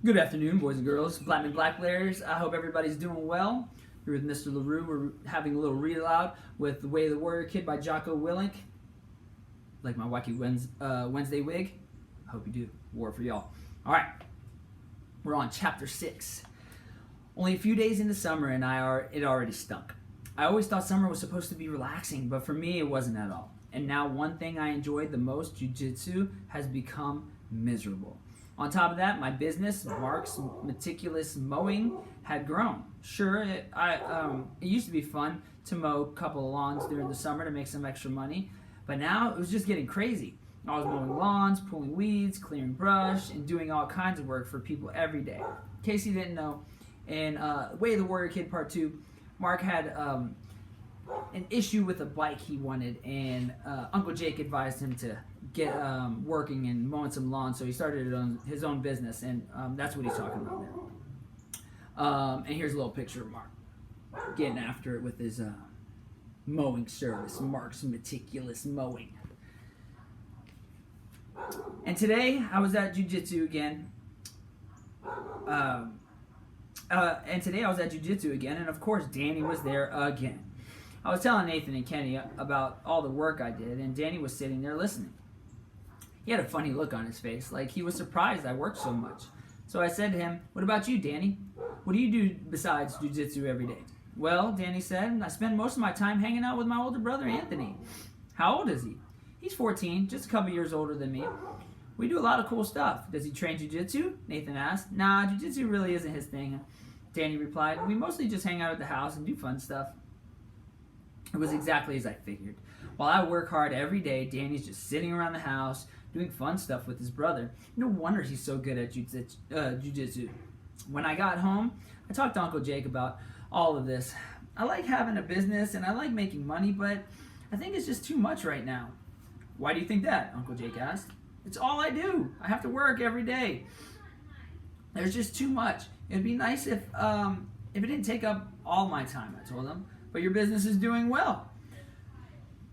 Good afternoon, boys and girls, black men, black players. I hope everybody's doing well. Here with Mr. LaRue. We're having a little read aloud with The Way of the Warrior Kid by Jocko Willink. Like my wacky Wednesday wig. I hope you do. War for y'all. All right, we're on chapter 6. Only a few days into summer and it already stunk. I always thought summer was supposed to be relaxing, but for me it wasn't at all. And now one thing I enjoyed the most, jiu-jitsu, has become miserable. On top of that, my business, Mark's Meticulous Mowing, had grown. Sure, it used to be fun to mow a couple of lawns during the summer to make some extra money, but now it was just getting crazy. I was mowing lawns, pulling weeds, clearing brush, and doing all kinds of work for people every day. In case you didn't know, in Way of the Warrior Kid Part 2, Mark had an issue with a bike he wanted, and Uncle Jake advised him to get working and mowing some lawns, so he started his own business, and that's what he's talking about there. And here's a little picture of Mark getting after it with his mowing service, Mark's Meticulous Mowing. And today I was at jiu-jitsu again. And of course Danny was there again. I was telling Nathan and Kenny about all the work I did, and Danny was sitting there listening. He had a funny look on his face, like he was surprised I worked so much. So I said to him, "What about you, Danny? What do you do besides jiu-jitsu every day?" "Well," Danny said, "I spend most of my time hanging out with my older brother, Anthony." "How old is he?" "He's 14, just a couple years older than me. We do a lot of cool stuff." "Does he train jiu-jitsu?" Nathan asked. "Nah, jiu-jitsu really isn't his thing," Danny replied. "We mostly just hang out at the house and do fun stuff." It was exactly as I figured. While I work hard every day, Danny's just sitting around the house doing fun stuff with his brother. No wonder he's so good at jiu-jitsu. When I got home, I talked to Uncle Jake about all of this. "I like having a business and I like making money, but I think it's just too much right now." "Why do you think that?" Uncle Jake asked. "It's all I do. I have to work every day. There's just too much. It'd be nice if it didn't take up all my time," I told him. "But your business is doing well.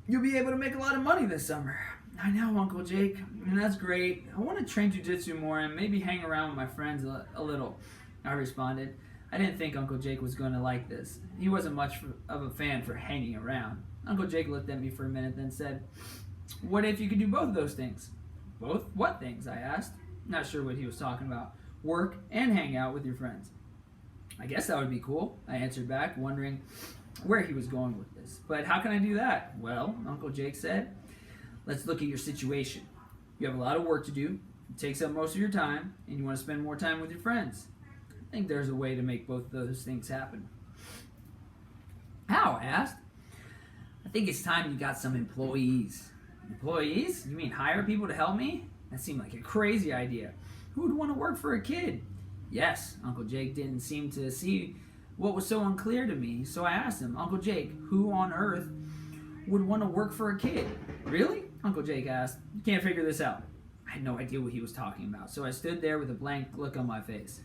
You'll be able to make a lot of money this summer." "I know, Uncle Jake, and that's great. I want to train jiu-jitsu more and maybe hang around with my friends a little," I responded. I didn't think Uncle Jake was going to like this. He wasn't much of a fan for hanging around. Uncle Jake looked at me for a minute, then said, "What if you could do both of those things?" "Both what things?" I asked, not sure what he was talking about. "Work and hang out with your friends." "I guess that would be cool," I answered back, wondering where he was going with this. "But how can I do that?" "Well," Uncle Jake said, "let's look at your situation. You have a lot of work to do, it takes up most of your time, and you want to spend more time with your friends. I think there's a way to make both of those things happen." "How?" I asked. "I think it's time you got some employees." "Employees? You mean hire people to help me?" That seemed like a crazy idea. Who would want to work for a kid? "Yes." Uncle Jake didn't seem to see what was so unclear to me, so I asked him, "Uncle Jake, who on earth would want to work for a kid?" "Really?" Uncle Jake asked. "You can't figure this out." I had no idea what he was talking about, so I stood there with a blank look on my face.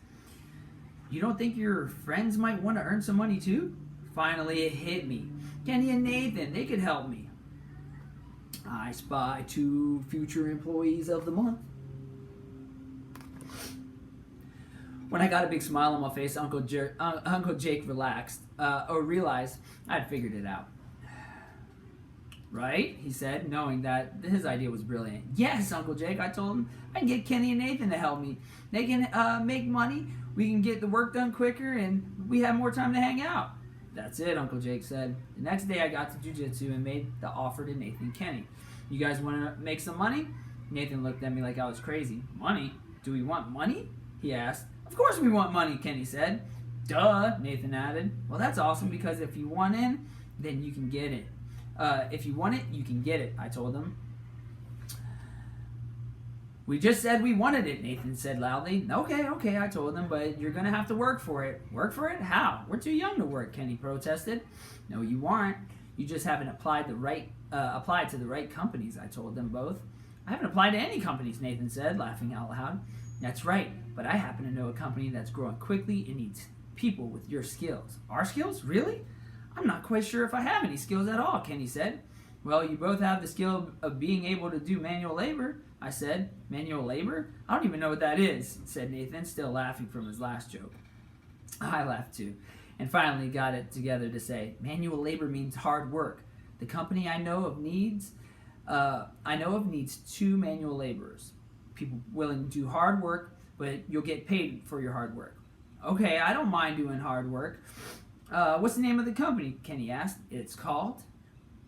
"You don't think your friends might want to earn some money too?" Finally it hit me. Kenny and Nathan, they could help me. I spy 2 future employees of the month. When I got a big smile on my face, Uncle Jake relaxed, or realized I'd figured it out. "Right?" he said, knowing that his idea was brilliant. "Yes, Uncle Jake," I told him. "I can get Kenny and Nathan to help me. They can make money, we can get the work done quicker, and we have more time to hang out." "That's it," Uncle Jake said. The next day I got to jiu-jitsu and made the offer to Nathan and Kenny. "You guys want to make some money?" Nathan looked at me like I was crazy. "Money? Do we want money?" he asked. "Of course we want money," Kenny said. "Duh," Nathan added. "Well, that's awesome, because if you want in, then you can get it. If you want it, you can get it," I told him. "We just said we wanted it," Nathan said loudly. Okay, I told him, "but you're going to have to work for it." "Work for it? How? We're too young to work," Kenny protested. "No, you aren't. You just haven't applied to the right companies," I told them both. "I haven't applied to any companies," Nathan said, laughing out loud. "That's right, but I happen to know a company that's growing quickly and needs people with your skills." "Our skills? Really? I'm not quite sure if I have any skills at all," Kenny said. Well, you both have the skill of being able to do manual labor, I said. Manual labor? I don't even know what that is, said Nathan, still laughing from his last joke. I laughed too, and finally got it together to say, manual labor means hard work. The company I know of needs 2 manual laborers. People willing to do hard work, but you'll get paid for your hard work. Okay, I don't mind doing hard work. What's the name of the company? Kenny asked. It's called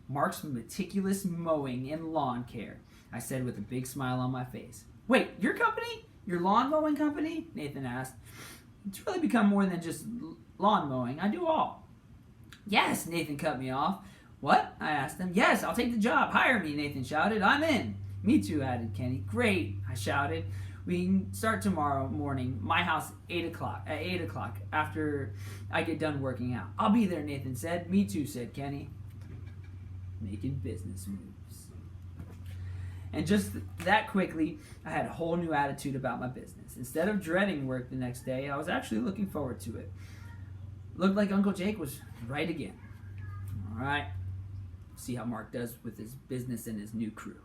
Mark's Meticulous Mowing and Lawn Care, I said with a big smile on my face. Wait, your company? Your lawn mowing company? Nathan asked. It's really become more than just lawn mowing. I do all. Yes, Nathan cut me off. What? I asked him. Yes, I'll take the job. Hire me, Nathan shouted. I'm in. Me too, added Kenny. Great, I shouted. We can start tomorrow morning. My house, 8 o'clock. At 8 o'clock, after I get done working out. I'll be there, Nathan said. Me too, said Kenny. Making business moves. And just that quickly, I had a whole new attitude about my business. Instead of dreading work the next day, I was actually looking forward to it. Looked like Uncle Jake was right again. All right. See how Mark does with his business and his new crew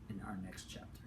in our next chapter.